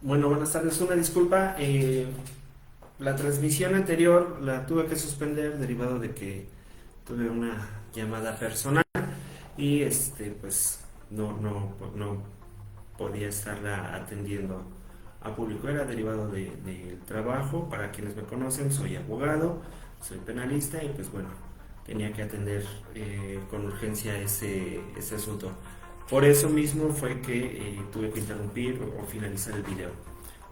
Bueno, buenas tardes. Una disculpa. La transmisión anterior la tuve que suspender derivado de que tuve una llamada personal y pues no podía estarla atendiendo a público. Era derivado del trabajo. Para quienes me conocen, soy abogado, soy penalista y pues bueno, tenía que atender con urgencia ese asunto. Por eso mismo fue que tuve que interrumpir o finalizar el video.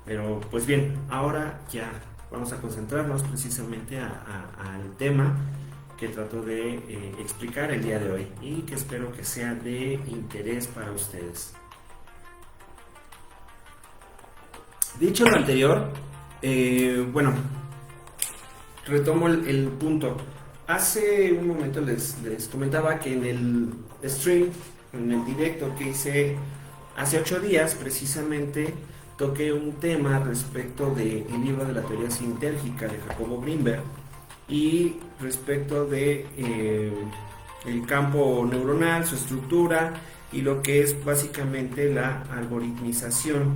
Pero pues bien, ahora ya vamos a concentrarnos precisamente al tema que trato de explicar el día de hoy y que espero que sea de interés para ustedes. Dicho lo anterior, bueno, retomo el punto. Hace un momento les comentaba que en el stream, en el directo que hice hace 8 días, precisamente toqué un tema respecto del libro de la teoría sintérgica de Jacobo Grinberg y respecto de el campo neuronal, su estructura y lo que es básicamente la algoritmización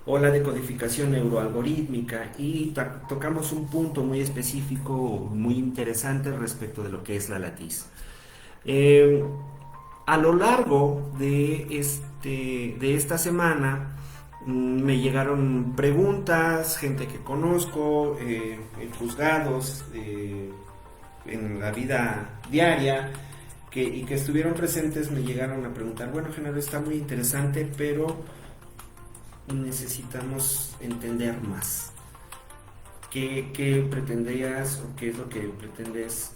o la decodificación neuroalgorítmica, y tocamos un punto muy específico, muy interesante respecto de lo que es la latiz. Eh, a lo largo de esta semana me llegaron preguntas, gente que conozco, en juzgados, en la vida diaria, y que estuvieron presentes, me llegaron a preguntar, bueno, Genaro, está muy interesante, pero necesitamos entender más. ¿Qué pretendías o qué es lo que pretendes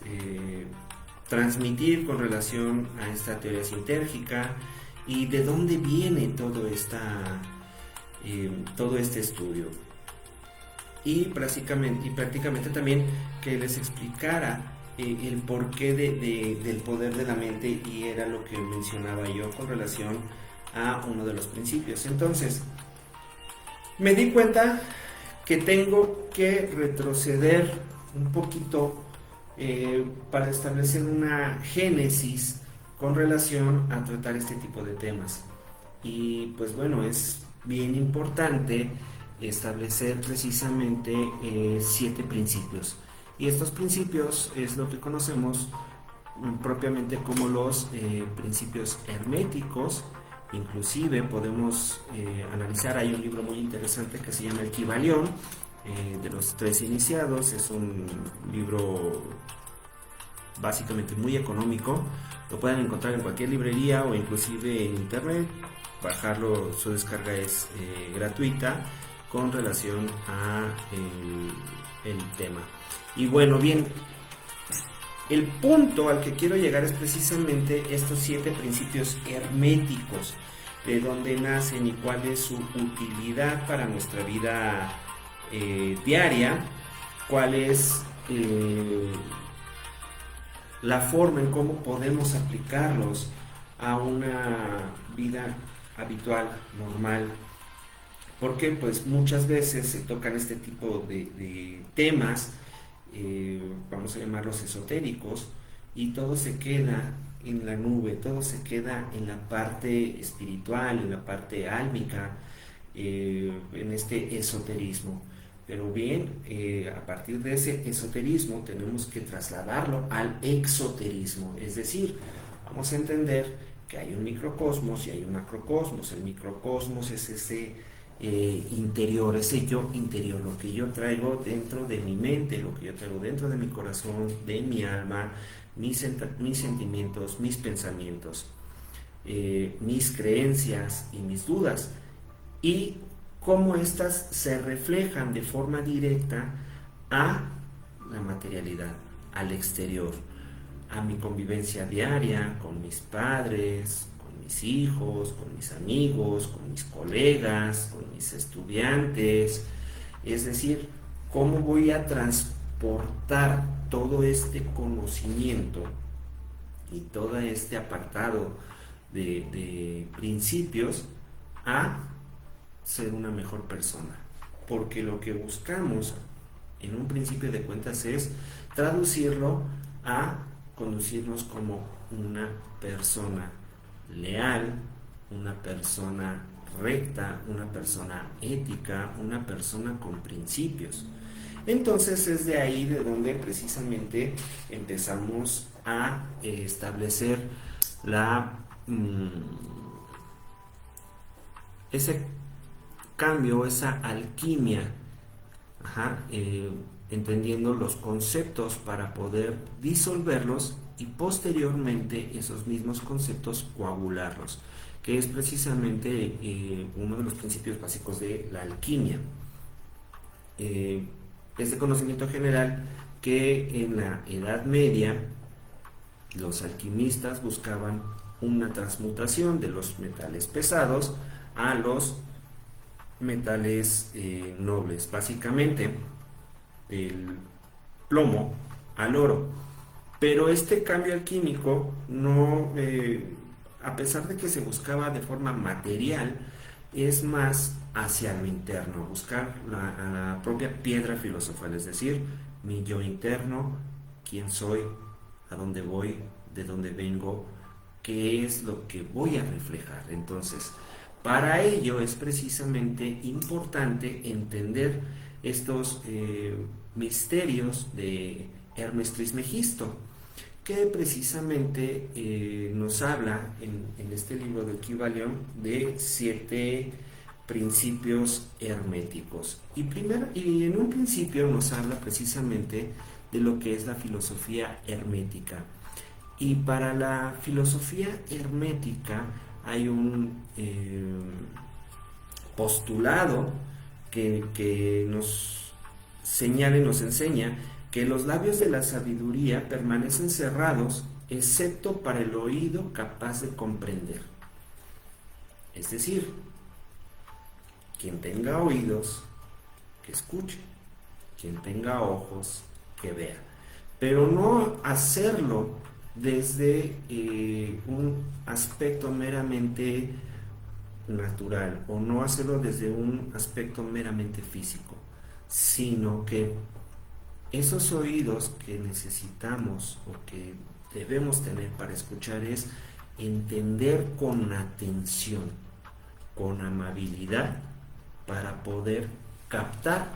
transmitir con relación a esta teoría sintérgica y de dónde viene todo este estudio? Y prácticamente también que les explicara el porqué del poder de la mente, y era lo que mencionaba yo con relación a uno de los principios. Entonces, me di cuenta que tengo que retroceder un poquito para establecer una génesis con relación a tratar este tipo de temas. Y pues bueno, es bien importante establecer precisamente 7 principios. Y estos principios es lo que conocemos propiamente como los principios herméticos. Inclusive podemos analizar, hay un libro muy interesante que se llama El Kybalión, de los tres iniciados. Es un libro básicamente muy económico, lo pueden encontrar en cualquier librería o inclusive en internet. Bajarlo, su descarga es gratuita con relación a el tema. Y bueno, bien, el punto al que quiero llegar es precisamente estos 7 principios herméticos, de dónde nacen y cuál es su utilidad para nuestra vida diaria, cuál es la forma en cómo podemos aplicarlos a una vida habitual, normal. Porque pues muchas veces se tocan este tipo de temas, vamos a llamarlos esotéricos, y todo se queda en la nube, todo se queda en la parte espiritual, en la parte álmica, en este esoterismo. Pero bien, a partir de ese esoterismo tenemos que trasladarlo al exoterismo, es decir, vamos a entender que hay un microcosmos y hay un macrocosmos. El microcosmos es ese interior, ese yo interior, lo que yo traigo dentro de mi mente, lo que yo traigo dentro de mi corazón, de mi alma, mis sentimientos, mis pensamientos, mis creencias y mis dudas, y cómo éstas se reflejan de forma directa a la materialidad, al exterior, a mi convivencia diaria con mis padres, con mis hijos, con mis amigos, con mis colegas, con mis estudiantes. Es decir, cómo voy a transportar todo este conocimiento y todo este apartado de principios a ser una mejor persona. Porque lo que buscamos en un principio de cuentas es traducirlo a conducirnos como una persona leal, una persona recta, una persona ética, una persona con principios. Entonces es de ahí de donde precisamente empezamos a establecer la ese cambio, esa alquimia, entendiendo los conceptos para poder disolverlos y posteriormente esos mismos conceptos coagularlos, que es precisamente uno de los principios básicos de la alquimia. Es de conocimiento general que en la Edad Media los alquimistas buscaban una transmutación de los metales pesados a los metales nobles, básicamente del plomo al oro. Pero este cambio alquímico no, a pesar de que se buscaba de forma material, es más hacia lo interno, buscar la propia piedra filosofal, es decir, mi yo interno, quién soy, a dónde voy, de dónde vengo, qué es lo que voy a reflejar. Entonces, para ello es precisamente importante entender estos misterios de Hermes Trismegisto, que precisamente nos habla en este libro de Kybalion de 7 principios herméticos. Y en un principio nos habla precisamente de lo que es la filosofía hermética. Y para la filosofía hermética hay un postulado que nos señala y nos enseña que los labios de la sabiduría permanecen cerrados excepto para el oído capaz de comprender. Es decir, quien tenga oídos, que escuche, quien tenga ojos, que vea. Pero no hacerlo desde un aspecto meramente natural, o no hacerlo desde un aspecto meramente físico, sino que esos oídos que necesitamos o que debemos tener para escuchar es entender con atención, con amabilidad, para poder captar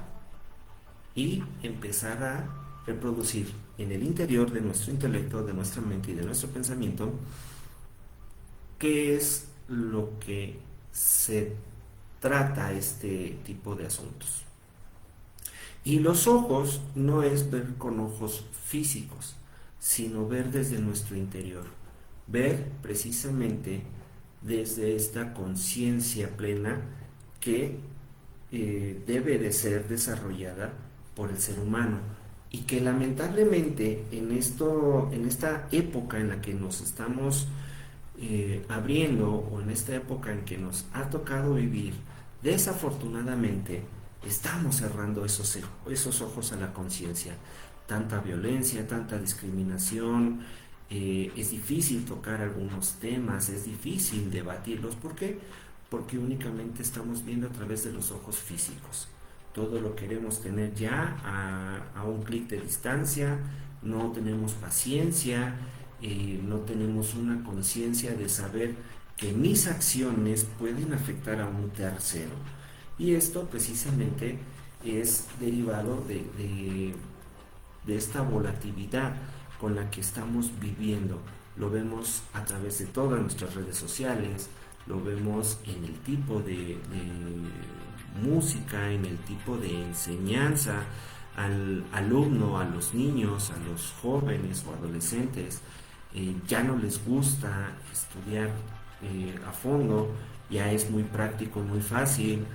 y empezar a reproducir en el interior de nuestro intelecto, de nuestra mente y de nuestro pensamiento qué es lo que se trata este tipo de asuntos. Y los ojos no es ver con ojos físicos, sino ver desde nuestro interior, ver precisamente desde esta conciencia plena que debe de ser desarrollada por el ser humano, y que lamentablemente en esta época en la que nos estamos abriendo, o en esta época en que nos ha tocado vivir, desafortunadamente estamos cerrando esos ojos a la conciencia. Tanta violencia, tanta discriminación, es difícil tocar algunos temas, es difícil debatirlos. ¿Por qué? Porque únicamente estamos viendo a través de los ojos físicos. Todo lo queremos tener ya a un clic de distancia, no tenemos paciencia, no tenemos una conciencia de saber que mis acciones pueden afectar a un tercero. Y esto precisamente es derivado de esta volatilidad con la que estamos viviendo. Lo vemos a través de todas nuestras redes sociales, lo vemos en el tipo de música, en el tipo de enseñanza al alumno, a los niños, a los jóvenes o adolescentes. Ya no les gusta estudiar a fondo, ya es muy práctico, muy fácil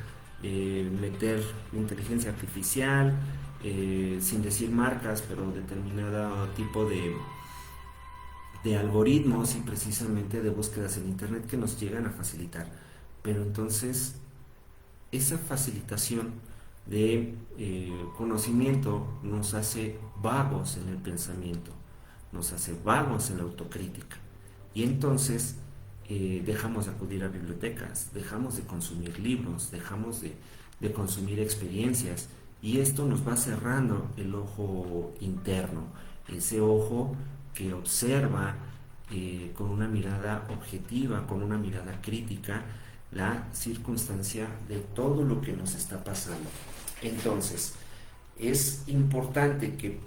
meter inteligencia artificial, sin decir marcas, pero determinado tipo de algoritmos y precisamente de búsquedas en internet que nos llegan a facilitar. Pero entonces esa facilitación de conocimiento nos hace vagos en el pensamiento, nos hace vagos en la autocrítica, y entonces dejamos de acudir a bibliotecas, dejamos de consumir libros, dejamos de consumir experiencias, y esto nos va cerrando el ojo interno, ese ojo que observa con una mirada objetiva, con una mirada crítica, la circunstancia de todo lo que nos está pasando. Entonces, es importante que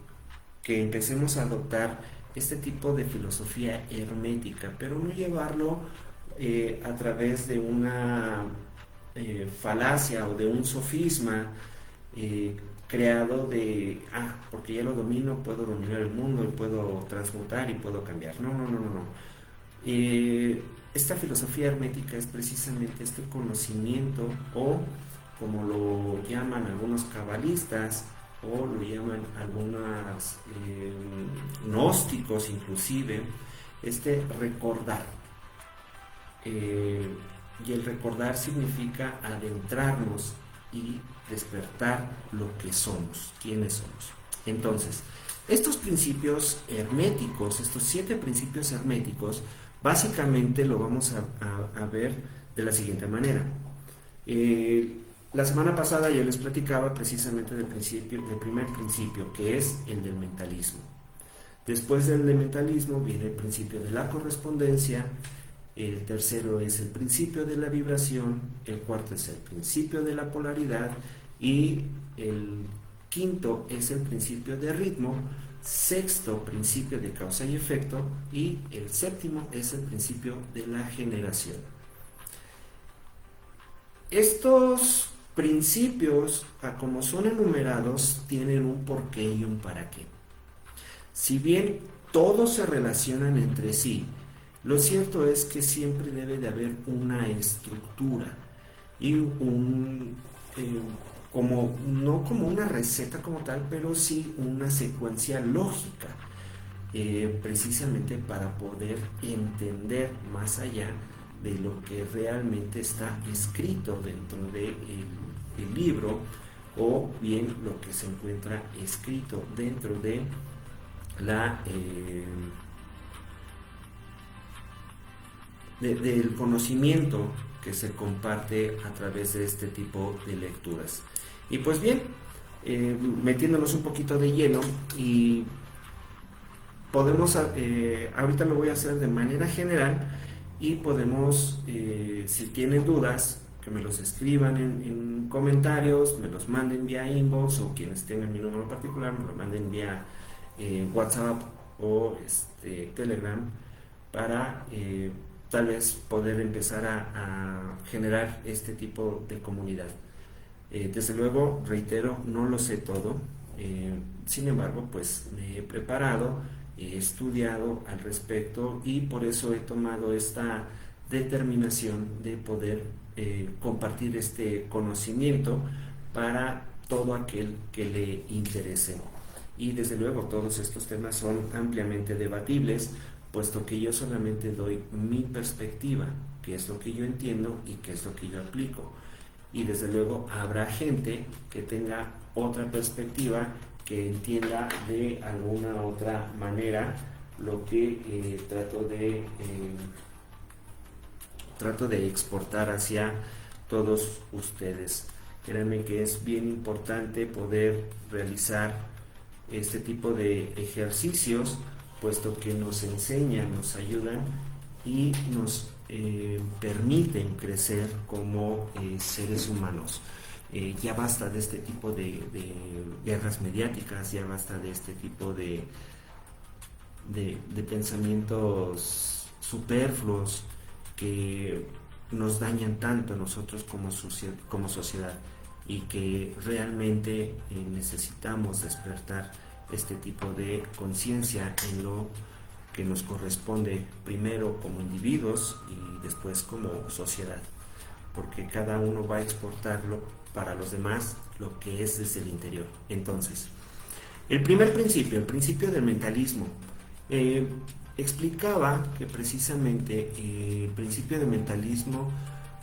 empecemos a adoptar este tipo de filosofía hermética, pero no llevarlo a través de una falacia o de un sofisma creado de, porque ya lo domino, puedo dominar el mundo y puedo transmutar y puedo cambiar. No, no, no, no, no. Esta filosofía hermética es precisamente este conocimiento, o como lo llaman algunos cabalistas, o lo llaman algunos gnósticos inclusive, este recordar. Y el recordar significa adentrarnos y despertar lo que somos, quiénes somos. Entonces, estos principios herméticos, estos 7 principios herméticos, básicamente lo vamos a ver de la siguiente manera. La semana pasada yo les platicaba precisamente del primer principio, que es el del mentalismo. Después del mentalismo viene el principio de la correspondencia, el tercero es el principio de la vibración, el cuarto es el principio de la polaridad y el quinto es el principio de ritmo, sexto principio de causa y efecto y el séptimo es el principio de la generación. Estos principios, como son enumerados, tienen un porqué y un para qué. Si bien todos se relacionan entre sí, lo cierto es que siempre debe de haber una estructura y no como una receta como tal, pero sí una secuencia lógica, precisamente para poder entender más allá de lo que realmente está escrito dentro del libro, o bien lo que se encuentra escrito dentro de del conocimiento que se comparte a través de este tipo de lecturas. Y pues bien, metiéndonos un poquito de lleno, y podemos, ahorita lo voy a hacer de manera general, y podemos, si tienen dudas, que me los escriban en comentarios, me los manden vía inbox, o quienes tengan mi número particular me lo manden vía WhatsApp o Telegram, para tal vez poder empezar a generar este tipo de comunidad. Desde luego, reitero, no lo sé todo, sin embargo, pues me he preparado, he estudiado al respecto, y por eso he tomado esta determinación de poder compartir este conocimiento para todo aquel que le interese. Y desde luego todos estos temas son ampliamente debatibles, puesto que yo solamente doy mi perspectiva, que es lo que yo entiendo y que es lo que yo aplico. Y desde luego habrá gente que tenga otra perspectiva, que entienda de alguna otra manera lo que trato de exportar hacia todos ustedes. Créanme que es bien importante poder realizar este tipo de ejercicios, puesto que nos enseñan, nos ayudan y nos permiten crecer como seres humanos. Ya basta de este tipo de guerras mediáticas, ya basta de este tipo de pensamientos superfluos que nos dañan tanto a nosotros como sociedad, y que realmente necesitamos despertar este tipo de conciencia en lo que nos corresponde, primero como individuos y después como sociedad, porque cada uno va a exportarlo para los demás lo que es desde el interior. Entonces, el primer principio, el principio del mentalismo, explicaba que precisamente el principio del mentalismo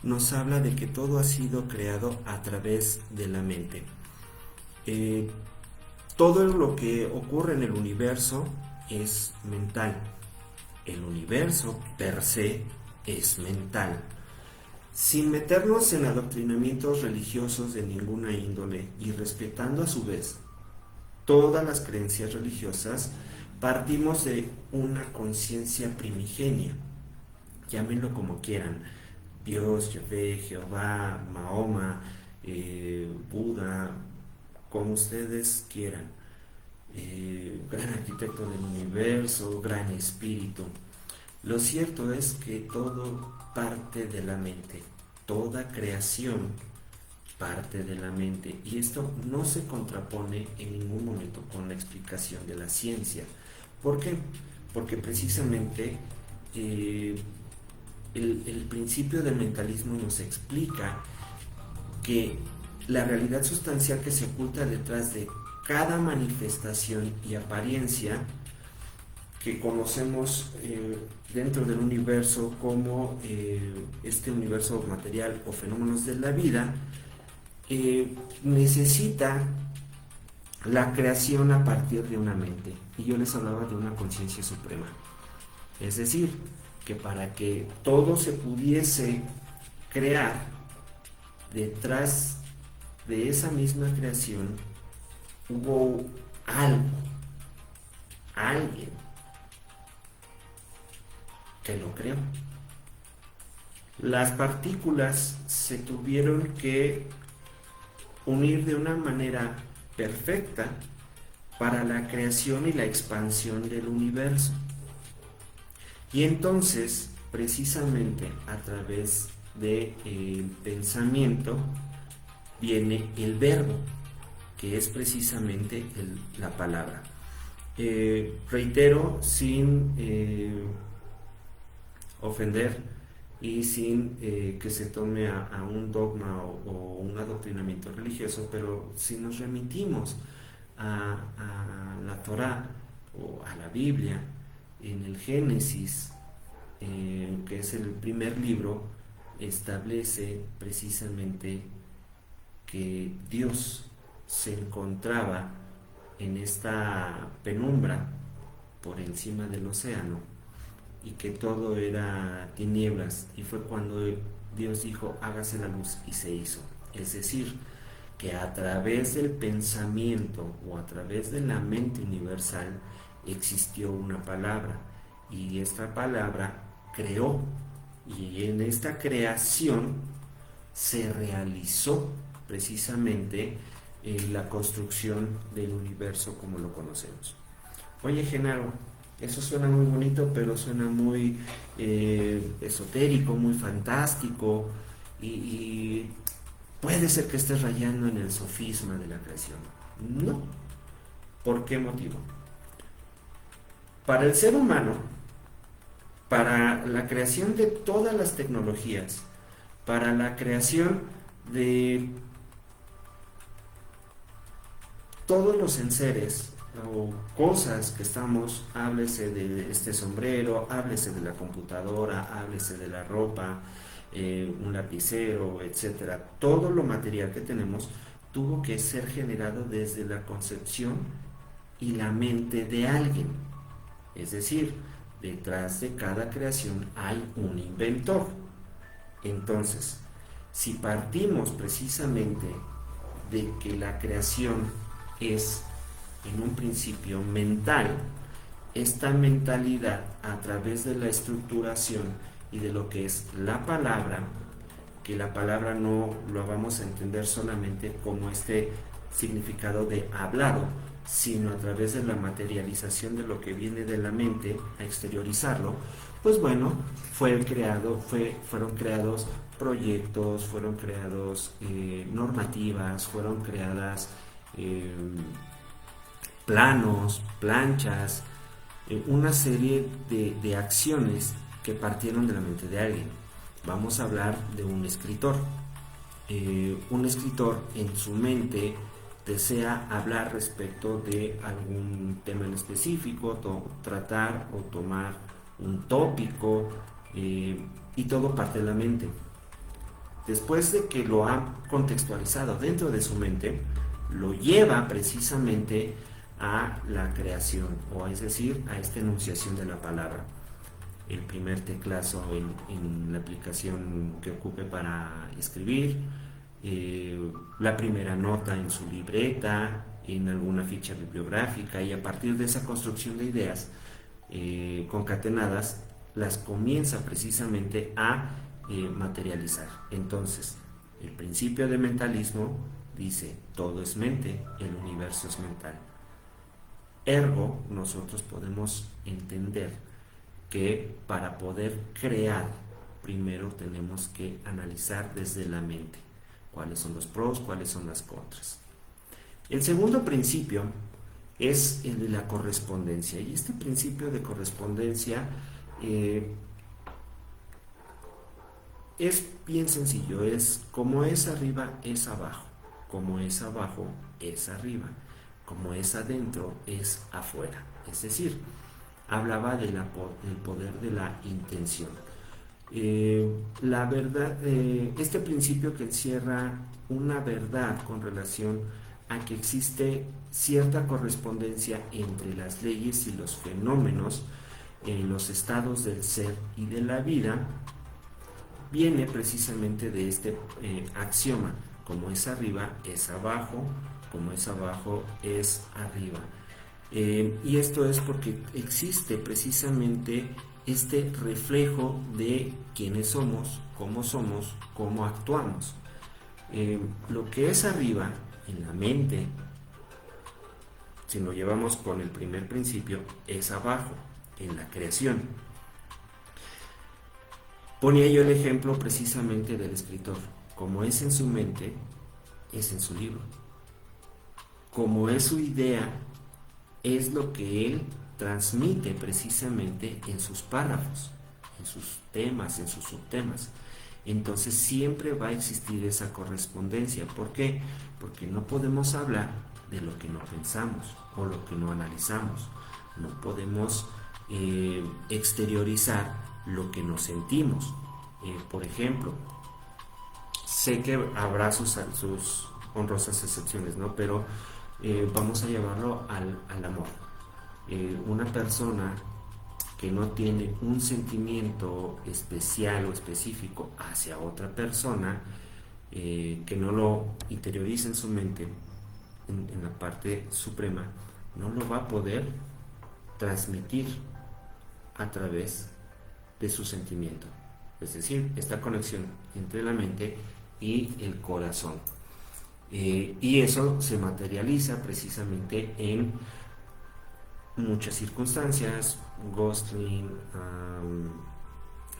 nos habla de que todo ha sido creado a través de la mente. Todo lo que ocurre en el universo es mental. El universo per se es mental. Sin meternos en adoctrinamientos religiosos de ninguna índole, y respetando a su vez todas las creencias religiosas, partimos de una conciencia primigenia, llámenlo como quieran, Dios, Yahvé, Jehová, Mahoma, Buda, como ustedes quieran, gran arquitecto del universo, gran espíritu. Lo cierto es que todo parte de la mente, toda creación parte de la mente, y esto no se contrapone en ningún momento con la explicación de la ciencia. ¿Por qué? Porque precisamente eh, el principio del mentalismo nos explica que la realidad sustancial que se oculta detrás de cada manifestación y apariencia que conocemos dentro del universo como este universo material o fenómenos de la vida, necesita la creación a partir de una mente. Y yo les hablaba de una conciencia suprema. Es decir, que para que todo se pudiese crear, detrás de esa misma creación hubo algo, alguien que lo creó. Las partículas se tuvieron que unir de una manera perfecta para la creación y la expansión del universo. Y entonces, precisamente a través del pensamiento, viene el verbo, que es precisamente la palabra. Reitero, sin ofender y sin que se tome a un dogma o un adoctrinamiento religioso, pero si nos remitimos a la Torá o a la Biblia, en el Génesis, que es el primer libro, establece precisamente que Dios se encontraba en esta penumbra por encima del océano y que todo era tinieblas, y fue cuando Dios dijo hágase la luz y se hizo. Es decir, que a través del pensamiento o a través de la mente universal existió una palabra, y esta palabra creó, y en esta creación se realizó precisamente la construcción del universo como lo conocemos. Oye, Genaro, eso suena muy bonito, pero suena muy esotérico, muy fantástico, y puede ser que estés rayando en el sofisma de la creación. No. ¿Por qué motivo? Para el ser humano, para la creación de todas las tecnologías, para la creación de todos los enseres o cosas que estamos, háblese de este sombrero, háblese de la computadora, háblese de la ropa, un lapicero, etcétera, todo lo material que tenemos tuvo que ser generado desde la concepción y la mente de alguien. Es decir, detrás de cada creación hay un inventor. Entonces, si partimos precisamente de que la creación es en un principio mental, esta mentalidad a través de la estructuración y de lo que es la palabra, que la palabra no lo vamos a entender solamente como este significado de hablado, sino a través de la materialización de lo que viene de la mente a exteriorizarlo, pues bueno, fueron creados proyectos, fueron creados normativas, fueron creadas planos, planchas, una serie de acciones que partieron de la mente de alguien. Vamos a hablar de un escritor. Un escritor en su mente desea hablar respecto de algún tema en específico, tratar o tomar un tópico, y todo parte de la mente. Después de que lo ha contextualizado dentro de su mente, lo lleva precisamente a la creación, o es decir, a esta enunciación de la palabra. El primer teclazo en la aplicación que ocupe para escribir, la primera nota en su libreta, en alguna ficha bibliográfica, y a partir de esa construcción de ideas concatenadas, las comienza precisamente a materializar. Entonces, el principio de mentalismo dice, todo es mente, el universo es mental. Ergo, nosotros podemos entender que para poder crear, primero tenemos que analizar desde la mente cuáles son los pros, cuáles son las contras. El segundo principio es el de la correspondencia, y este principio de correspondencia es bien sencillo, es como es arriba es abajo, como es abajo es arriba, como es adentro es afuera. Es decir, hablaba del poder de la intención. La verdad, este principio que encierra una verdad con relación a que existe cierta correspondencia entre las leyes y los fenómenos en los estados del ser y de la vida, viene precisamente de este axioma: como es arriba es abajo, como es abajo es arriba. Y esto es porque existe precisamente este reflejo de quiénes somos, cómo actuamos. Lo que es arriba en la mente, si lo llevamos con el primer principio, es abajo en la creación. Ponía yo el ejemplo precisamente del escritor. Como es en su mente, es en su libro. Como es su idea, es lo que él transmite precisamente en sus párrafos, en sus temas, en sus subtemas. Entonces siempre va a existir esa correspondencia. ¿Por qué? Porque no podemos hablar de lo que no pensamos o lo que no analizamos. No podemos exteriorizar lo que no sentimos. Por ejemplo, sé que habrá sus honrosas excepciones, ¿no? Pero vamos a llevarlo al amor. Una persona que no tiene un sentimiento especial o específico hacia otra persona, que no lo interioriza en su mente, en la parte suprema, no lo va a poder transmitir a través de su sentimiento. Es decir, esta conexión entre la mente y el corazón. Y eso se materializa precisamente en muchas circunstancias: ghosting,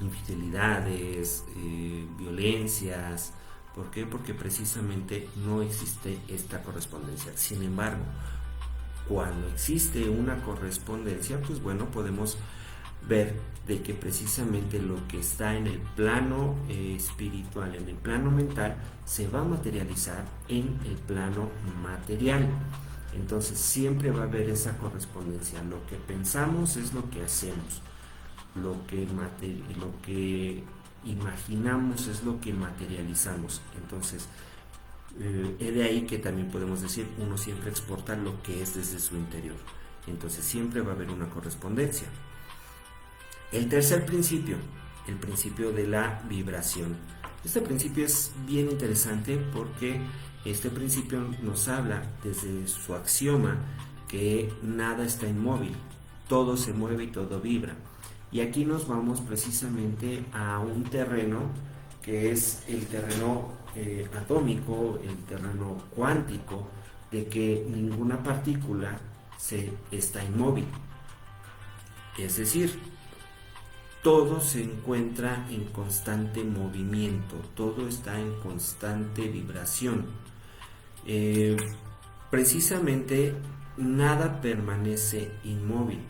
infidelidades, violencias. ¿Por qué? Porque precisamente no existe esta correspondencia. Sin embargo, cuando existe una correspondencia, pues bueno, podemos ver de que precisamente lo que está en el plano espiritual, en el plano mental, se va a materializar en el plano material. Entonces siempre va a haber esa correspondencia. Lo que pensamos es lo que hacemos, lo que imaginamos es lo que materializamos. Entonces es de ahí que también podemos decir, uno siempre exporta lo que es desde su interior. Entonces siempre va a haber una correspondencia. El tercer principio, el principio de la vibración. Este principio es bien interesante porque este principio nos habla desde su axioma que nada está inmóvil, todo se mueve y todo vibra. Y aquí nos vamos precisamente a un terreno que es el terreno atómico, el terreno cuántico, de que ninguna partícula está inmóvil. Es decir, todo se encuentra en constante movimiento, todo está en constante vibración. Precisamente nada permanece inmóvil,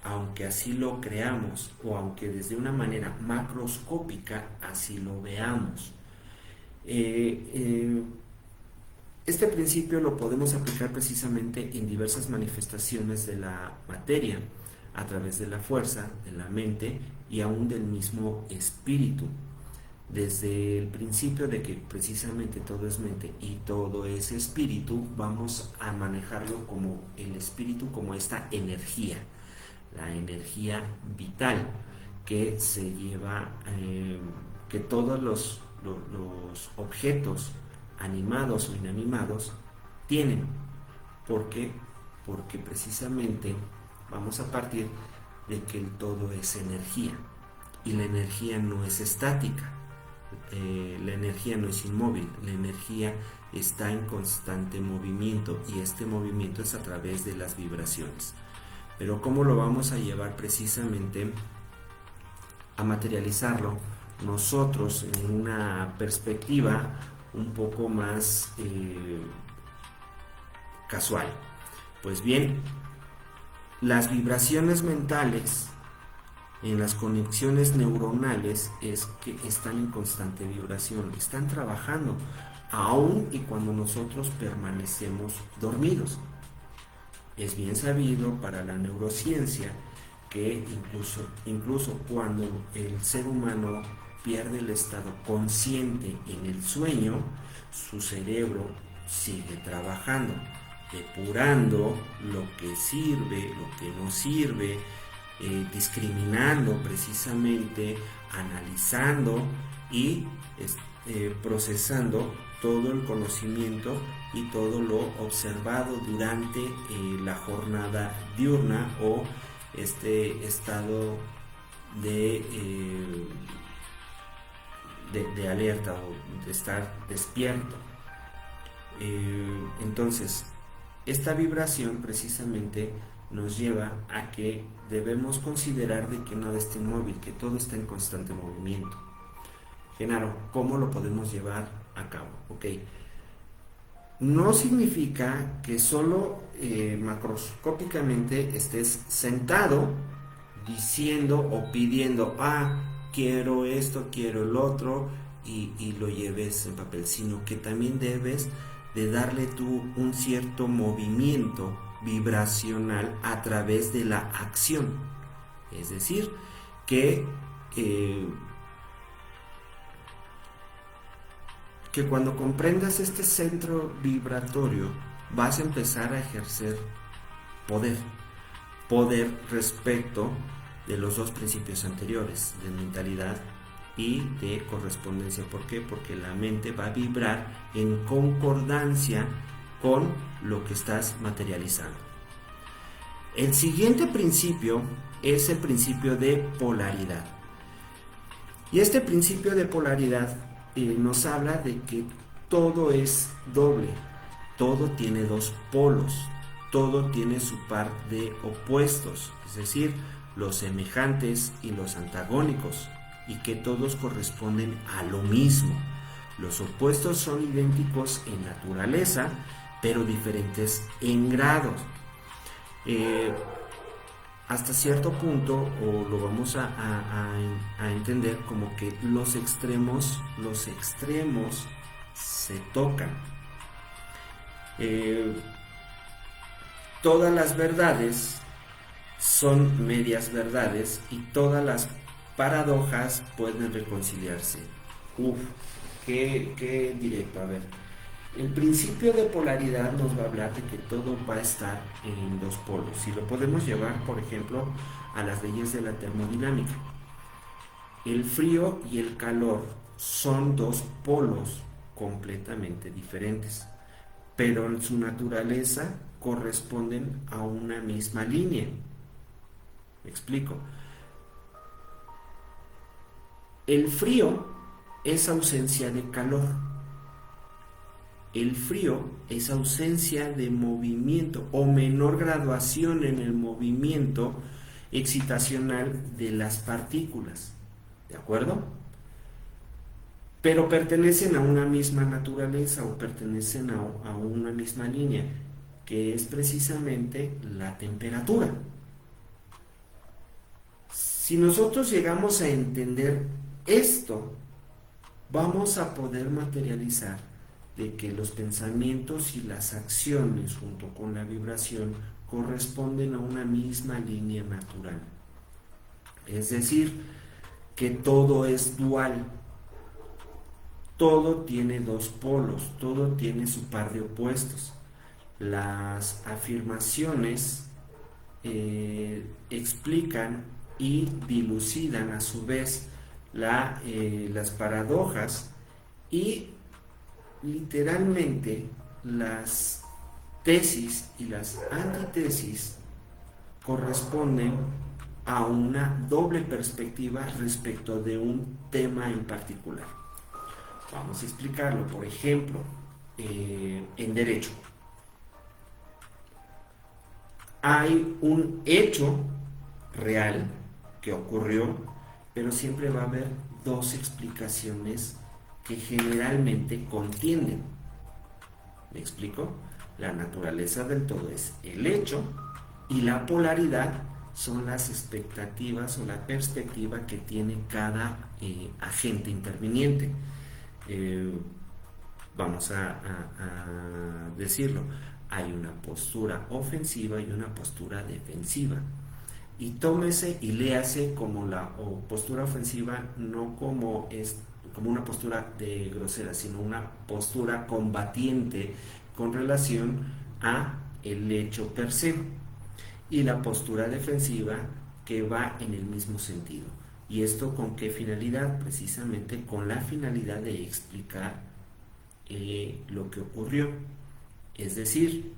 aunque así lo creamos o aunque desde una manera macroscópica así lo veamos. Este principio lo podemos aplicar precisamente en diversas manifestaciones de la materia, a través de la fuerza, de la mente y aún del mismo espíritu. Desde el principio de que precisamente todo es mente y todo es espíritu, vamos a manejarlo como el espíritu, como esta energía, la energía vital que se lleva, que todos los objetos animados o inanimados tienen. ¿Por qué? Porque precisamente vamos a partir de que el todo es energía y la energía no es estática, la energía no es inmóvil, la energía está en constante movimiento y este movimiento es a través de las vibraciones. Pero ¿cómo lo vamos a llevar precisamente a materializarlo nosotros en una perspectiva un poco más casual? Pues bien, las vibraciones mentales en las conexiones neuronales es que están en constante vibración, están trabajando aun y cuando nosotros permanecemos dormidos. Es bien sabido para la neurociencia que incluso cuando el ser humano pierde el estado consciente en el sueño, su cerebro sigue trabajando, depurando lo que sirve, lo que no sirve, discriminando precisamente, analizando y procesando todo el conocimiento y todo lo observado durante la jornada diurna o este estado de alerta o de estar despierto. Entonces, esta vibración precisamente nos lleva a que debemos considerar de que nada está inmóvil, que todo está en constante movimiento. Genaro, ¿cómo lo podemos llevar a cabo? Ok, no significa que solo macroscópicamente estés sentado diciendo o pidiendo, quiero esto, quiero el otro, y lo lleves en papel, sino que también debes de darle tú un cierto movimiento vibracional a través de la acción. Es decir, que cuando comprendas este centro vibratorio vas a empezar a ejercer poder respecto de los dos principios anteriores, de mentalidad y de correspondencia. ¿Por qué? Porque la mente va a vibrar en concordancia con lo que estás materializando. El siguiente principio es el principio de polaridad. Y este principio de polaridad nos habla de que todo es doble, todo tiene dos polos, todo tiene su par de opuestos, es decir, los semejantes y los antagónicos, y que todos corresponden a lo mismo. Los opuestos son idénticos en naturaleza, pero diferentes en grados. Hasta cierto punto, o lo vamos a entender como que los extremos se tocan. Todas las verdades son medias verdades y todas las paradojas pueden reconciliarse. Qué directo. A ver, el principio de polaridad nos va a hablar de que todo va a estar en dos polos. Si lo podemos llevar, por ejemplo, a las leyes de la termodinámica. El frío y el calor son dos polos completamente diferentes, pero en su naturaleza corresponden a una misma línea. ¿Me explico? El frío es ausencia de calor. El frío es ausencia de movimiento o menor graduación en el movimiento excitacional de las partículas. ¿De acuerdo? Pero pertenecen a una misma naturaleza o pertenecen a una misma línea, que es precisamente la temperatura. Si nosotros llegamos a entender esto, vamos a poder materializar de que los pensamientos y las acciones junto con la vibración corresponden a una misma línea natural. Es decir, que todo es dual, todo tiene dos polos, todo tiene su par de opuestos. Las afirmaciones explican y dilucidan a su vez las paradojas, y literalmente las tesis y las antitesis corresponden a una doble perspectiva respecto de un tema en particular. Vamos a explicarlo. Por ejemplo, en derecho hay un hecho real que ocurrió, pero siempre va a haber dos explicaciones que generalmente contienden. ¿Me explico? La naturaleza del todo es el hecho y la polaridad son las expectativas o la perspectiva que tiene cada agente interviniente. Vamos a decirlo, hay una postura ofensiva y una postura defensiva. Y tómese y léase como la postura ofensiva, no como como una postura de grosera, sino una postura combatiente con relación a el hecho per se, y la postura defensiva que va en el mismo sentido. ¿Y esto con qué finalidad? Precisamente con la finalidad de explicar lo que ocurrió. Es decir,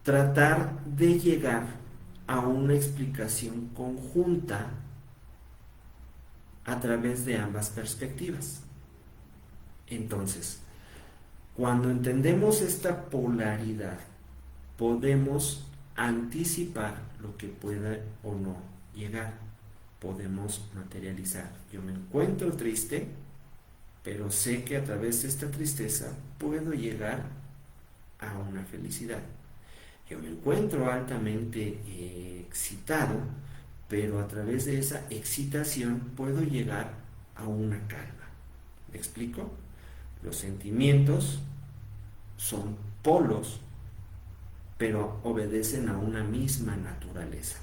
tratar de llegar a una explicación conjunta a través de ambas perspectivas. Entonces, cuando entendemos esta polaridad, podemos anticipar lo que pueda o no llegar. Podemos materializar. Yo me encuentro triste, pero sé que a través de esta tristeza puedo llegar a una felicidad. Yo me encuentro altamente excitado, pero a través de esa excitación puedo llegar a una calma. ¿Me explico? Los sentimientos son polos, pero obedecen a una misma naturaleza.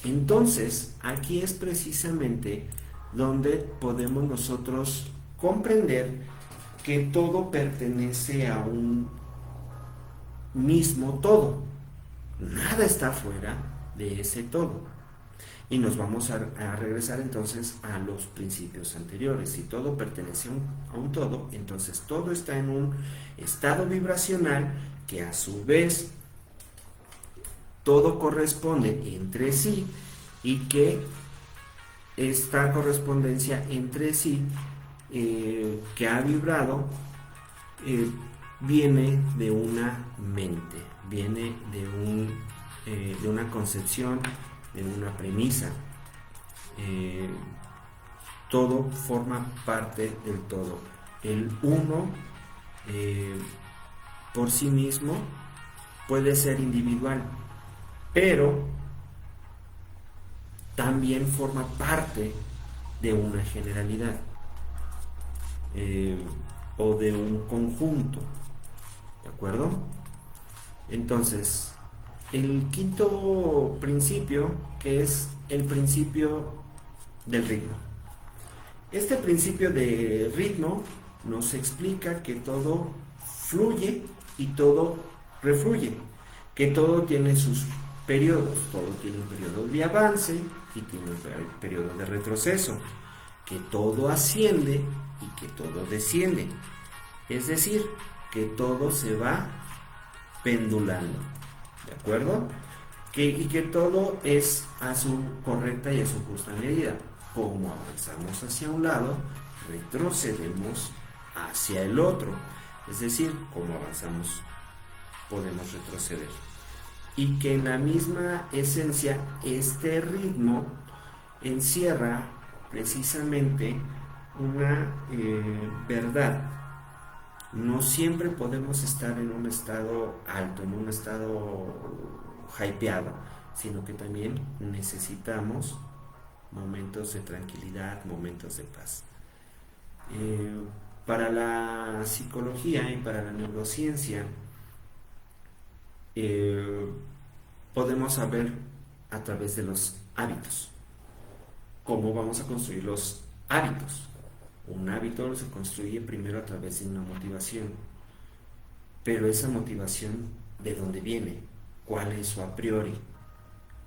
Entonces, aquí es precisamente donde podemos nosotros comprender que todo pertenece a un mismo todo. Nada está fuera de ese todo. Y nos vamos a regresar entonces a los principios anteriores. Si todo pertenece a un todo, entonces todo está en un estado vibracional que a su vez todo corresponde entre sí, y que esta correspondencia entre sí que ha vibrado viene de una mente, viene de una concepción, de una premisa. Todo forma parte del todo. El uno por sí mismo puede ser individual, pero también forma parte de una generalidad o de un conjunto. ¿De acuerdo? Entonces, el quinto principio, que es el principio del ritmo. Este principio de ritmo nos explica que todo fluye y todo refluye, que todo tiene sus periodos, todo tiene un periodo de avance y tiene un periodo de retroceso, que todo asciende y que todo desciende, es decir, que todo se va pendulando, ¿de acuerdo? Y que todo es a su correcta y a su justa medida. Como avanzamos hacia un lado, retrocedemos hacia el otro, es decir, como avanzamos podemos retroceder. Y que en la misma esencia este ritmo encierra precisamente una verdad. No siempre podemos estar en un estado alto, en un estado hypeado, sino que también necesitamos momentos de tranquilidad, momentos de paz. Para la psicología y para la neurociencia, podemos saber a través de los hábitos cómo vamos a construir los hábitos. Un hábito se construye primero a través de una motivación, pero esa motivación, ¿de dónde viene? ¿Cuál es su a priori?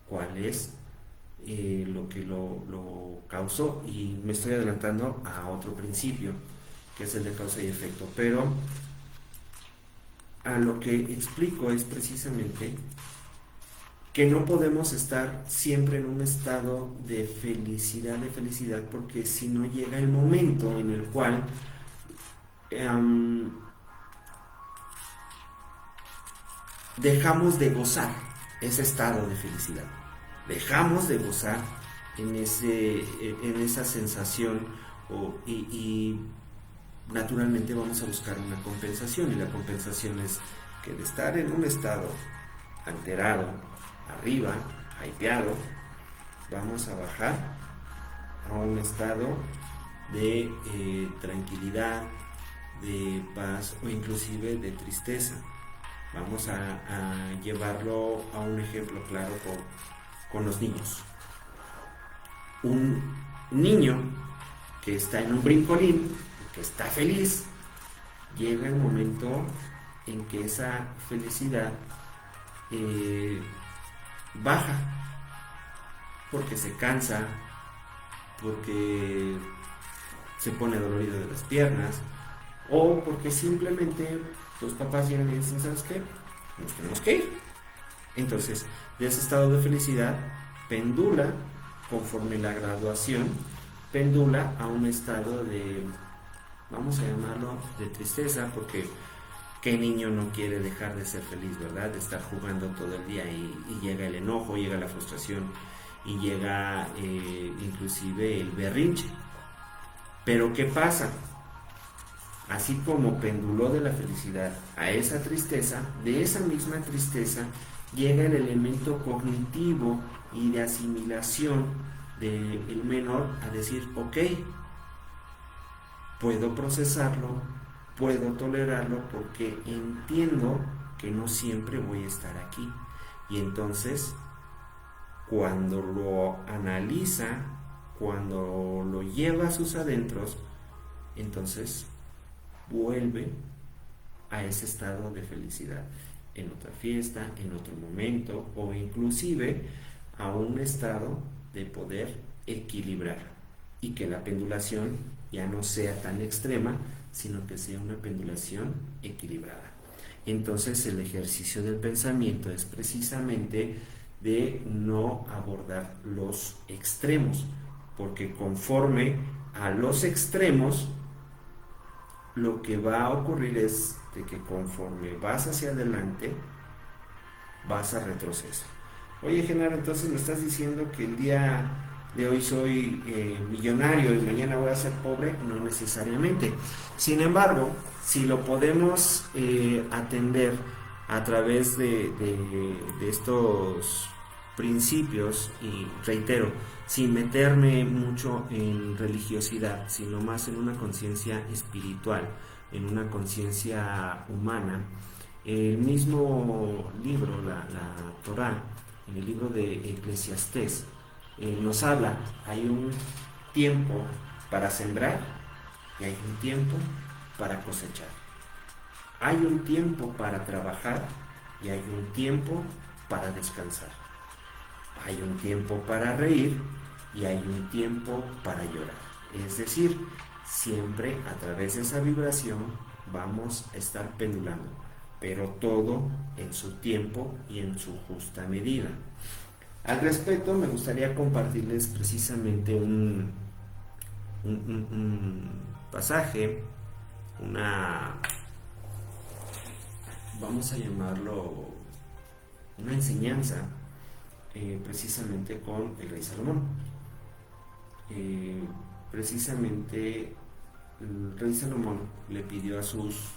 ¿Cuál es lo que lo causó? Y me estoy adelantando a otro principio, que es el de causa y efecto, pero a lo que explico es precisamente que no podemos estar siempre en un estado de felicidad, porque si no llega el momento en el cual em, dejamos de gozar ese estado de felicidad, dejamos de gozar en esa sensación y naturalmente vamos a buscar una compensación, y la compensación es que de estar en un estado alterado, arriba, hypeado, vamos a bajar a un estado de tranquilidad, de paz o inclusive de tristeza. Vamos a llevarlo a un ejemplo claro con los niños. Un niño que está en un brincolín, que está feliz, llega el momento en que esa felicidad baja, porque se cansa, porque se pone dolorido de las piernas, o porque simplemente los papás llegan y dicen, ¿sabes qué? Nos tenemos que ir. Entonces, de ese estado de felicidad pendula, conforme la graduación, pendula a un estado de, vamos a llamarlo, de tristeza, porque ¿qué niño no quiere dejar de ser feliz, verdad? De estar jugando todo el día, y llega el enojo, llega la frustración, y llega inclusive el berrinche. Pero ¿qué pasa? Así como penduló de la felicidad a esa tristeza, de esa misma tristeza llega el elemento cognitivo y de asimilación del menor a decir, ok, puedo procesarlo, puedo tolerarlo, porque entiendo que no siempre voy a estar aquí. Y entonces, cuando lo analiza, cuando lo lleva a sus adentros, entonces vuelve a ese estado de felicidad en otra fiesta, en otro momento, o inclusive a un estado de poder equilibrar, y que la pendulación ya no sea tan extrema, sino que sea una pendulación equilibrada. Entonces el ejercicio del pensamiento es precisamente de no abordar los extremos, porque conforme a los extremos, lo que va a ocurrir es de que conforme vas hacia adelante, vas a retroceder. Oye, Genaro, entonces me estás diciendo que el día de hoy soy millonario y mañana voy a ser pobre. No necesariamente. Sin embargo, si lo podemos atender a través de estos principios, y reitero, sin meterme mucho en religiosidad, sino más en una conciencia espiritual, en una conciencia humana, el mismo libro, la Torá, en el libro de Eclesiastés, nos habla, hay un tiempo para sembrar y hay un tiempo para cosechar. Hay un tiempo para trabajar y hay un tiempo para descansar. Hay un tiempo para reír y hay un tiempo para llorar. Es decir, siempre a través de esa vibración vamos a estar pendulando, pero todo en su tiempo y en su justa medida. Al respecto, me gustaría compartirles precisamente un pasaje, vamos a llamarlo, una enseñanza, precisamente con el rey Salomón. Precisamente el rey Salomón le pidió a sus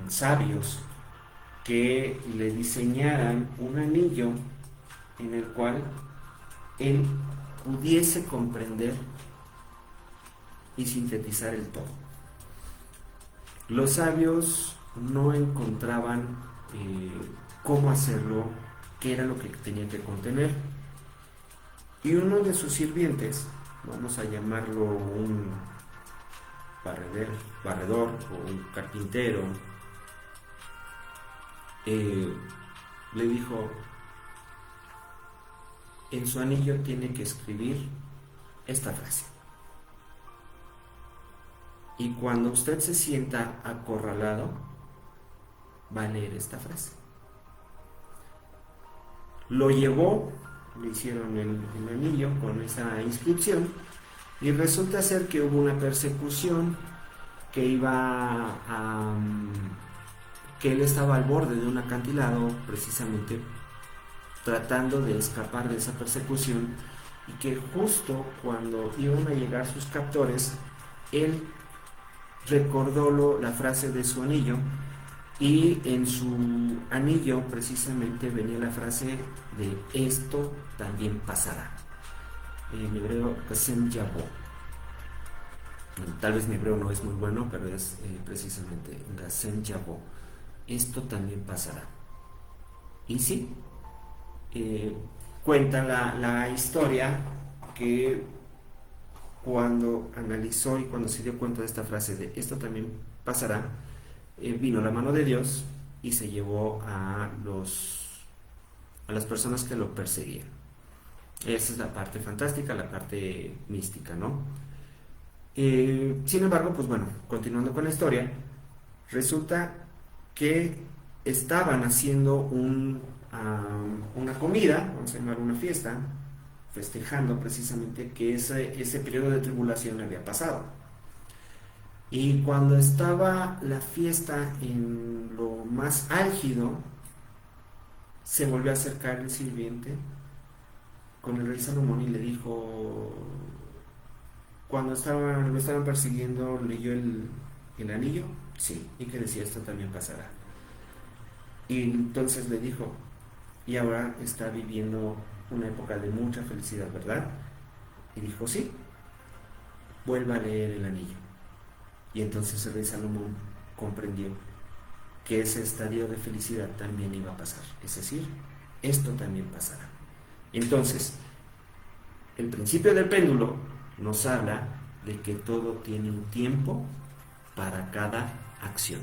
sabios que le diseñaran un anillo en el cual él pudiese comprender y sintetizar el todo. Los sabios no encontraban cómo hacerlo, qué era lo que tenía que contener, y uno de sus sirvientes, vamos a llamarlo un barredor o un carpintero, le dijo, en su anillo tiene que escribir esta frase, y cuando usted se sienta acorralado, va a leer esta frase. Lo llevó, le hicieron el anillo con esa inscripción y resulta ser que hubo una persecución que que él estaba al borde de un acantilado precisamente tratando de escapar de esa persecución y que justo cuando iban a llegar sus captores, él recordó la frase de su anillo y en su anillo precisamente venía la frase de esto también pasará. En hebreo, Kasem Yabo. Tal vez mi hebreo no es muy bueno, pero es precisamente Kasem Yabo. Esto también pasará. Y sí, cuenta la historia que cuando analizó y cuando se dio cuenta de esta frase de esto también pasará, vino la mano de Dios y se llevó a las personas que lo perseguían. Esa es la parte fantástica, la parte mística, ¿no? Sin embargo, pues bueno, continuando con la historia, resulta que estaban haciendo una comida, vamos a llamar una fiesta, festejando precisamente que ese periodo de tribulación había pasado. Y cuando estaba la fiesta en lo más álgido, se volvió a acercar el sirviente con el rey Salomón y le dijo, cuando lo estaban persiguiendo, ¿leyó el anillo? Sí, y que decía, esto también pasará. Y entonces le dijo, y ahora está viviendo una época de mucha felicidad, ¿verdad? Y dijo, sí, vuelva a leer el anillo. Y entonces el rey Salomón comprendió que ese estadio de felicidad también iba a pasar, es decir, esto también pasará. Entonces, el principio del péndulo nos habla de que todo tiene un tiempo para cada acción.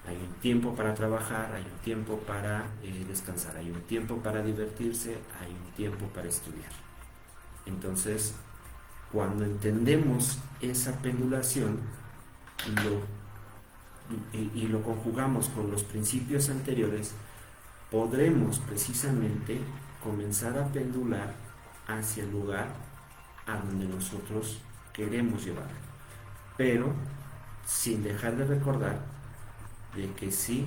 Hay un tiempo para trabajar, hay un tiempo para descansar, hay un tiempo para divertirse, hay un tiempo para estudiar. Entonces, cuando entendemos esa pendulación y lo conjugamos con los principios anteriores, podremos precisamente comenzar a pendular hacia el lugar a donde nosotros queremos llevar, pero sin dejar de recordar de que sí,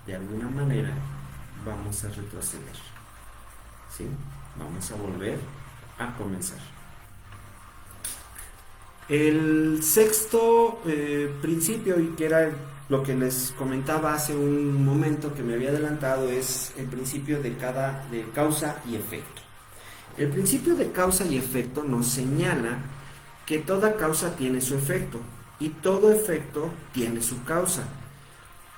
de alguna manera vamos a retroceder, ¿sí? Vamos a volver a comenzar. El sexto principio, y que era lo que les comentaba hace un momento que me había adelantado, es el principio de causa y efecto. El principio de causa y efecto nos señala que toda causa tiene su efecto y todo efecto tiene su causa.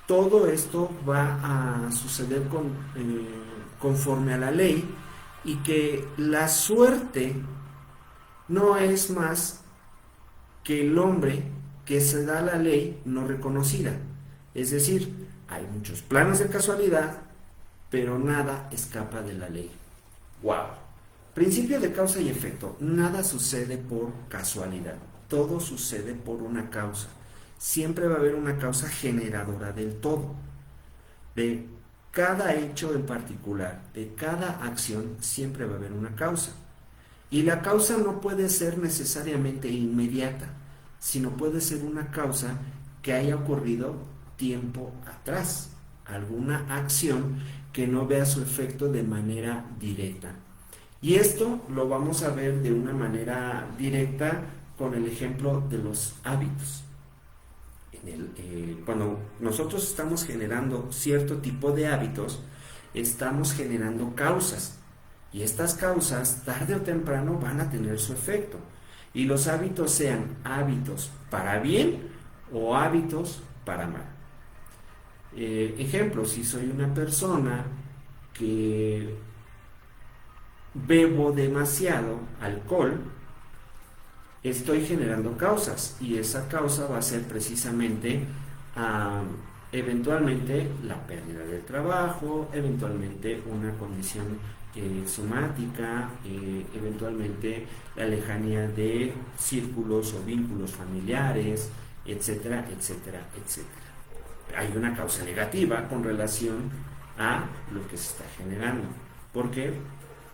Todo esto va a suceder conforme a la ley, y que la suerte no es más que el hombre que se da la ley no reconocida. Es decir, hay muchos planos de casualidad, pero nada escapa de la ley. ¡Wow! Principio de causa y efecto. Nada sucede por casualidad. Todo sucede por una causa. Siempre va a haber una causa generadora del todo. De cada hecho en particular, de cada acción, siempre va a haber una causa. Y la causa no puede ser necesariamente inmediata, sino puede ser una causa que haya ocurrido tiempo atrás, alguna acción que no vea su efecto de manera directa. Y esto lo vamos a ver de una manera directa con el ejemplo de los hábitos. Cuando nosotros estamos generando cierto tipo de hábitos, estamos generando causas. Y estas causas, tarde o temprano, van a tener su efecto. Y los hábitos sean hábitos para bien o hábitos para mal. Ejemplo, si soy una persona que bebo demasiado alcohol, estoy generando causas. Y esa causa va a ser precisamente eventualmente la pérdida del trabajo, eventualmente una condición somática, eventualmente la lejanía de círculos o vínculos familiares, etcétera, etcétera, etcétera. Hay una causa negativa con relación a lo que se está generando. ¿Por qué?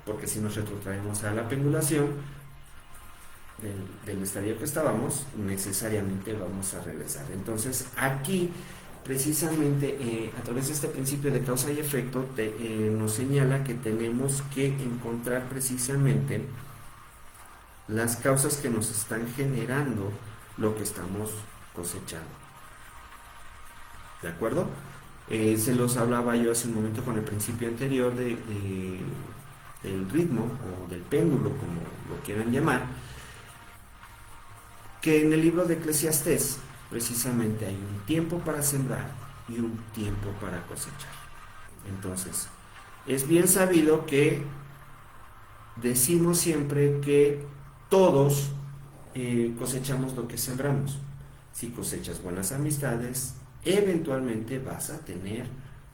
Porque si nos retrotraemos a la pendulación del estadio que estábamos, necesariamente vamos a regresar. Entonces aquí precisamente a través de este principio de causa y efecto nos señala que tenemos que encontrar precisamente las causas que nos están generando lo que estamos cosechando. ¿De acuerdo? Se los hablaba yo hace un momento con el principio anterior del ritmo o del péndulo, como lo quieran llamar, que en el libro de Eclesiastés precisamente hay un tiempo para sembrar y un tiempo para cosechar. Entonces, es bien sabido que decimos siempre que todos cosechamos lo que sembramos. Si cosechas buenas amistades, eventualmente vas a tener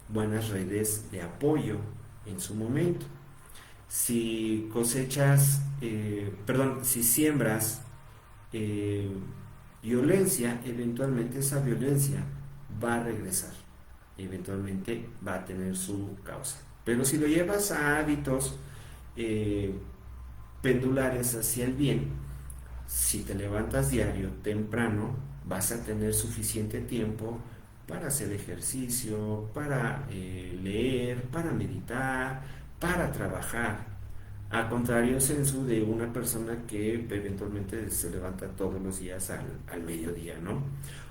buenas redes de apoyo en su momento. Si cosechas, si siembras violencia, eventualmente esa violencia va a regresar, eventualmente va a tener su causa. Pero si lo llevas a hábitos pendulares hacia el bien, si te levantas diario temprano, vas a tener suficiente tiempo para hacer ejercicio, para leer, para meditar, para trabajar. A contrario censo de una persona que eventualmente se levanta todos los días al mediodía, ¿no?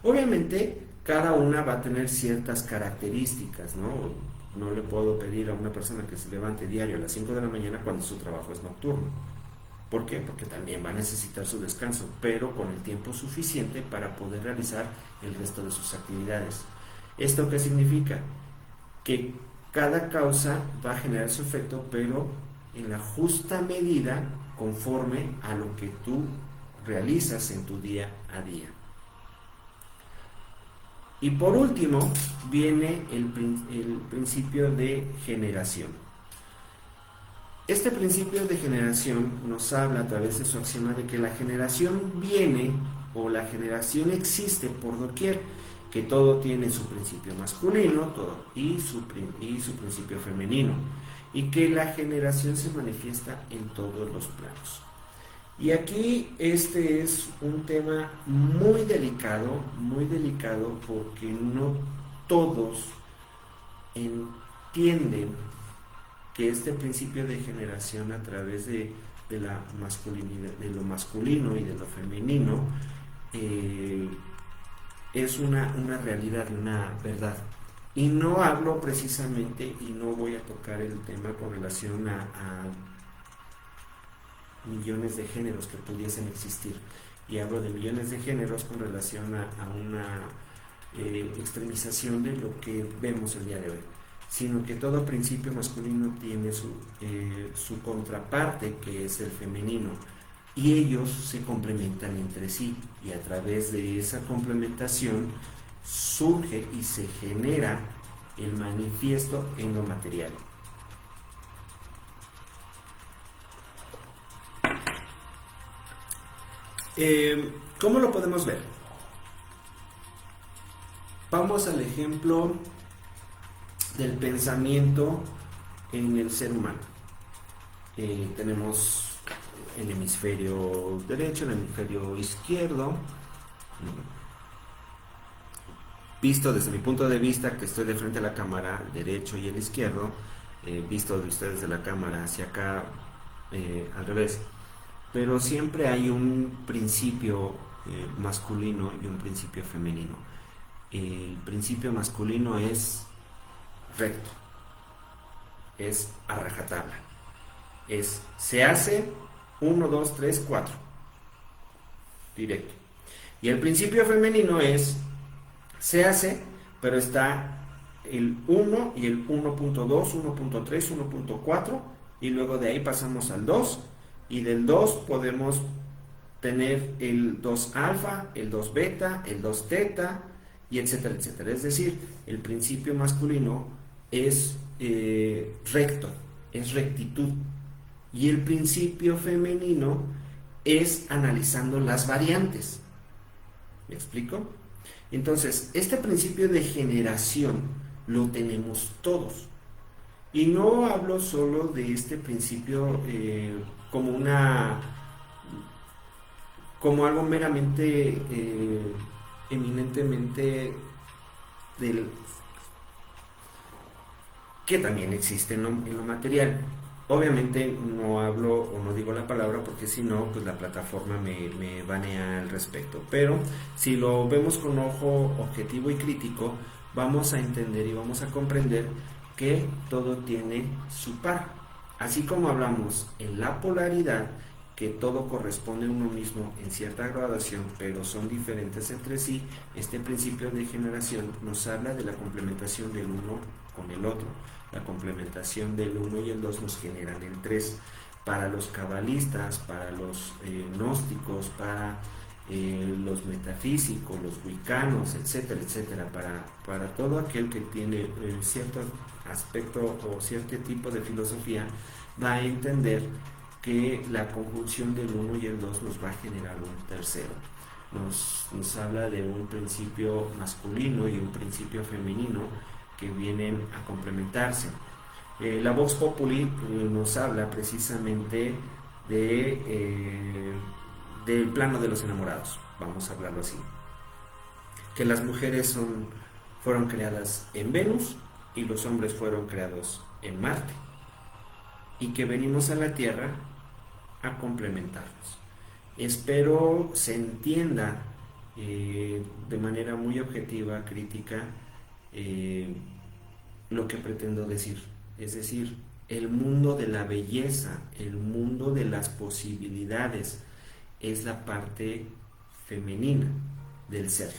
Obviamente, cada una va a tener ciertas características, ¿no? No le puedo pedir a una persona que se levante diario a las 5 de la mañana cuando su trabajo es nocturno. ¿Por qué? Porque también va a necesitar su descanso, pero con el tiempo suficiente para poder realizar el resto de sus actividades. ¿Esto qué significa? Que cada causa va a generar su efecto, pero en la justa medida conforme a lo que tú realizas en tu día a día. Y por último viene el principio de generación. Este principio de generación nos habla a través de su axioma de que la generación viene o la generación existe por doquier, que todo tiene su principio masculino y su principio femenino, y que la generación se manifiesta en todos los planos. Y aquí este es un tema muy delicado porque no todos entienden que este principio de generación a través de la masculinidad, de lo masculino y de lo femenino, es una realidad, una verdad. Y no hablo precisamente, y no voy a tocar el tema con relación a millones de géneros que pudiesen existir, y hablo de millones de géneros con relación a una extremización de lo que vemos el día de hoy, sino que todo principio masculino tiene su contraparte, que es el femenino, y ellos se complementan entre sí, y a través de esa complementación surge y se genera el manifiesto en lo material. ¿Cómo lo podemos ver? Vamos al ejemplo del pensamiento en el ser humano. Tenemos el hemisferio derecho, el hemisferio izquierdo. Visto desde mi punto de vista, que estoy de frente a la cámara, el derecho y el izquierdo, visto de ustedes de la cámara hacia acá, al revés. Pero siempre hay un principio masculino y un principio femenino. El principio masculino es recto, es a rajatabla, se hace 1, 2, 3, 4, directo. Y el principio femenino se hace, pero está el 1 y el 1.2, 1.3, 1.4, y luego de ahí pasamos al 2, y del 2 podemos tener el 2 alfa, el 2 beta, el 2 teta, y etcétera, etcétera. Es decir, el principio masculino es recto, es rectitud, y el principio femenino es analizando las variantes. ¿Me explico? Entonces, este principio de generación lo tenemos todos. Y no hablo solo de este principio como como algo meramente, eminentemente del que también existe en lo material. Obviamente no hablo o no digo la palabra porque si no, pues la plataforma me banea al respecto. Pero si lo vemos con ojo objetivo y crítico, vamos a entender y vamos a comprender que todo tiene su par. Así como hablamos en la polaridad, que todo corresponde a uno mismo en cierta graduación, pero son diferentes entre sí, este principio de generación nos habla de la complementación del uno con el otro. La complementación del 1 y el 2 nos generan el 3. Para los cabalistas, para los gnósticos, para los metafísicos, los wiccanos, etcétera, etcétera, para todo aquel que tiene cierto aspecto o cierto tipo de filosofía, va a entender que la conjunción del 1 y el 2 nos va a generar un tercero. Nos habla de un principio masculino y un principio femenino que vienen a complementarse. La Vox Populi nos habla precisamente del plano de los enamorados, vamos a hablarlo así. Que las mujeres fueron creadas en Venus y los hombres fueron creados en Marte. Y que venimos a la Tierra a complementarnos. Espero se entienda de manera muy objetiva, crítica, lo que pretendo decir. Es decir, el mundo de la belleza, el mundo de las posibilidades, es la parte femenina del ser.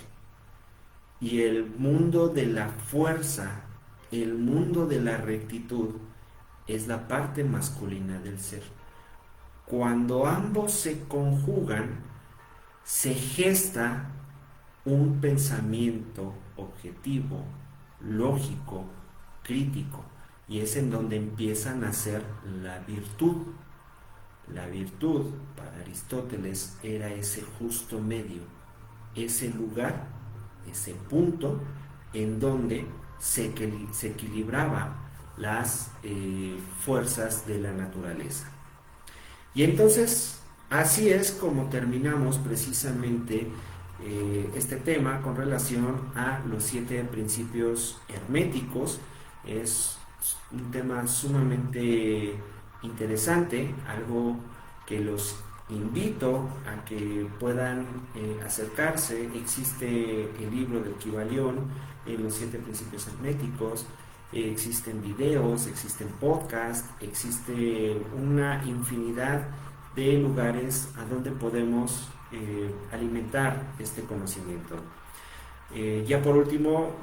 Y el mundo de la fuerza, el mundo de la rectitud, es la parte masculina del ser. Cuando ambos se conjugan, se gesta un pensamiento objetivo, lógico, crítico, y es en donde empieza a nacer la virtud. La virtud, para Aristóteles, era ese justo medio, ese lugar, ese punto en donde se equilibraba las fuerzas de la naturaleza. Y entonces, así es como terminamos precisamente este tema con relación a los 7 principios herméticos. Es un tema sumamente interesante, algo que los invito a que puedan acercarse. Existe el libro del Kybalión, los 7 principios herméticos. Existen videos, existen podcasts, existe una infinidad de lugares a donde podemos alimentar este conocimiento. Ya por último,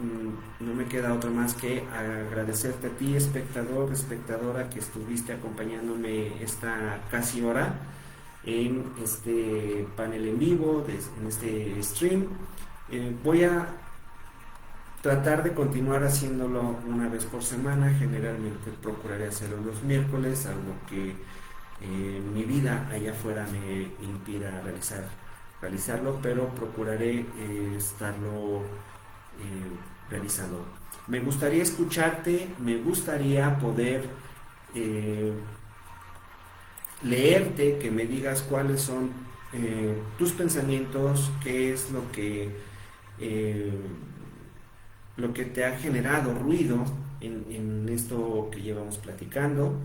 no me queda otra más que agradecerte a ti, espectador, espectadora, que estuviste acompañándome esta casi hora en este panel en vivo, en este stream. Voy a tratar de continuar haciéndolo una vez por semana. Generalmente procuraré hacerlo los miércoles, algo que mi vida allá afuera me impida realizarlo, pero procuraré estarlo realizando. Me gustaría escucharte, me gustaría poder leerte, que me digas cuáles son tus pensamientos, qué es lo que te ha generado ruido en esto que llevamos platicando.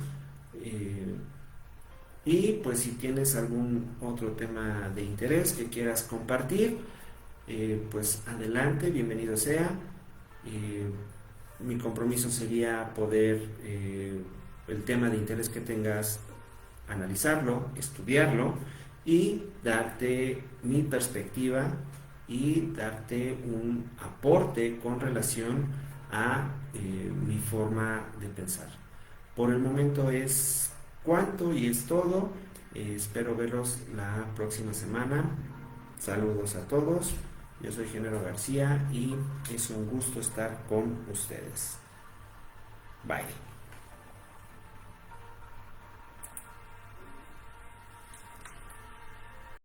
Y pues si tienes algún otro tema de interés que quieras compartir, pues adelante, bienvenido sea. Mi compromiso sería poder, el tema de interés que tengas, analizarlo, estudiarlo y darte mi perspectiva y darte un aporte con relación a mi forma de pensar. Por el momento es cuanto y es todo. Espero verlos la próxima semana. Saludos a todos. Yo soy Genaro García y es un gusto estar con ustedes. Bye.